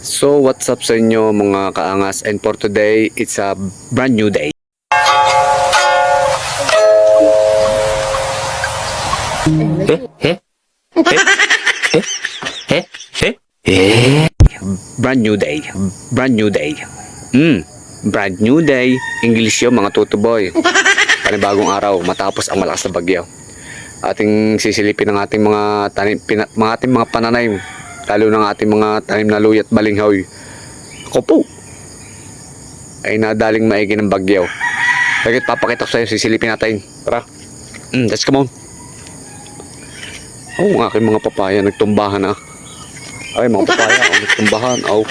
So what's up sa inyo mga kaangas, and for today it's a brand new day. Brand new day, brand new day. Brand new day, English yun mga tutuboy. Panibagong araw matapos ang malakas na bagyo. Ating sisilipin ng ating mga tanim, ating mga pananaim, lalo ng ating mga tanim na luya at balinghoy. Ako po ay nadaling maigi ng bagyo. Bakit papakita ko sa iyo, sisilipin natin. Tara. Let's come on. Oh, ang aking mga papaya nagtumbahan na. Ay, mga papaya nagtumbahan. Oh.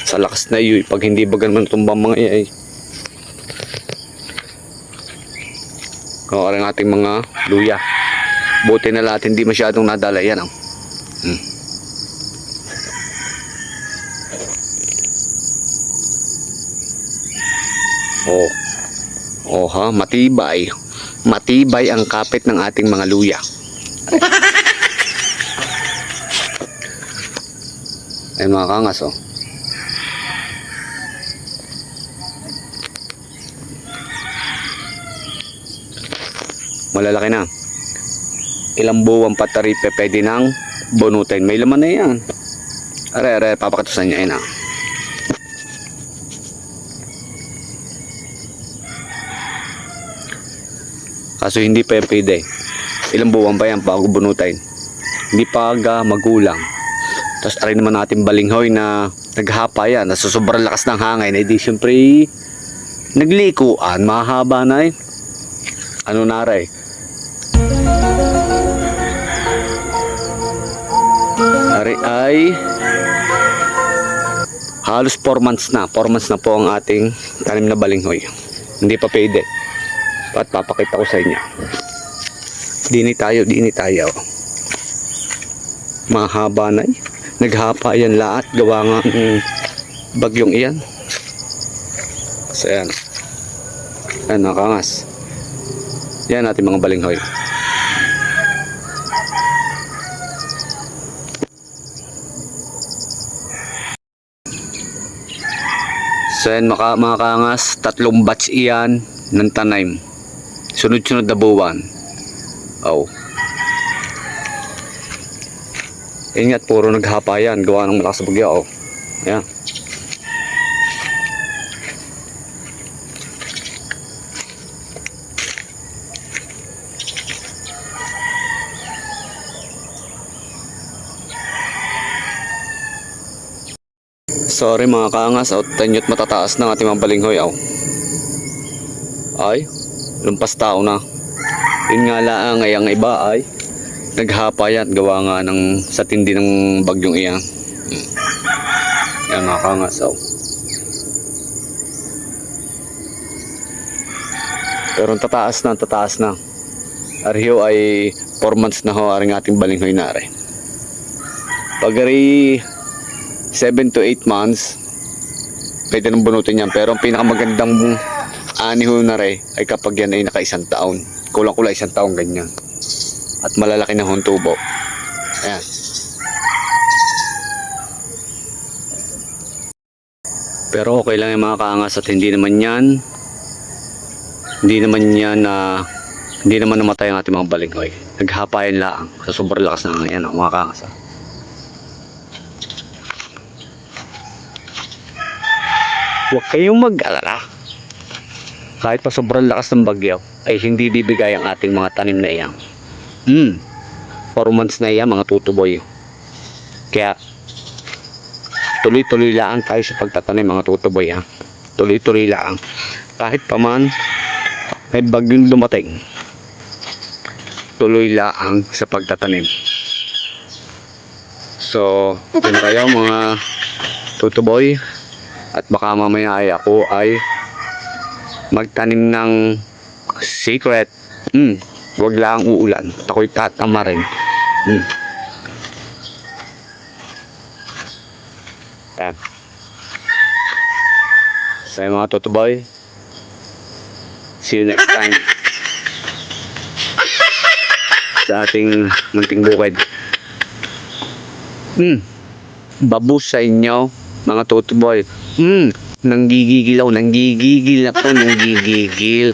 Sa lakas na iyo, pag hindi bagan man tumbang mga iya ay. O, ang ating mga luya. Buti na lahat hindi masyadong nadala yan. Oh. Oh ha, matibay. Matibay ang kapit ng ating mga luya. Ay mga kangas oh. Malalaki na. Ilang buwang pataripe pwede nang bunutin. May laman na yan. Are, papakatusan niya yan ah. Kaso hindi pa yan pwede. Ilang buwan pa yan bago bunutin. Hindi pa magulang. Tapos aray naman natin balinghoy na naghapa yan. Nasa sobrang lakas ng hangin. Eh di syempre naglikuan. Mahaba na eh. Ano na rin? Ari ay halos 4 months na. 4 months na po ang ating tanim na balinghoy. Hindi pa pwede. At papakita ko sa inyo. Dini tayo. Mahaba na eh. Naghapa yan lahat. Gawa nga ng bagyong iyan. So yan. Yan nakangas. Yan natin mga balinghoy. So yan mga kangas. 3 batch iyan ng tanim. Sunod-sunod na buwan. Oh. Ingat, puro naghapa yan. Gawa ng malakas na bagyo. Oh. Ayan. Sorry mga kaangas. Tanyo't matataas ng ating mga balinghoy. Oh. Ay. Lumpas tao na. Yun nga lang ay ang iba ay naghapa yan. Gawa nga ng sa tindi ng bagyong iyan. Yan mga kangas. Oh. Pero tataas na. Arhiyo ay 4 months na ho aring ating balinghoy na rin. Pag 7 to 8 months pwede nang bunutin yan. Pero ang pinakamagandang aniho na rin ay kapag yan ay naka 1 taon. Kulang-kulang 1 taon ganyan. At malalaki na hong tubo. Ayan. Pero okay lang yung mga kaangas at hindi naman namatay ang ating mga balinghoy. Naghapayan lang sa sobrang lakas na hangin. Ayan mga kaangas. Huwag kayong mag-alala. Kahit pa sobrang lakas ng bagyo ay hindi bibigay ang ating mga tanim na iyan. 4 months na iyan mga tutuboy. Kaya tuloy-tuloy lang tayo sa pagtatanim mga tutuboy ha. Tuloy-tuloy lang. Kahit pa man may bagyong dumating, tuloy lang sa pagtatanim. So yun kayo mga tutuboy. At baka mamaya ay ako ay magtanim ng secret. Wag lang uulan. Ako'y tatama rin. Yan. So mga tutuboy, see you next time sa ating munting bukid. Babus sa inyo, mga tutuboy. Nanggigigil ako, nanggigigil ako, nanggigigil.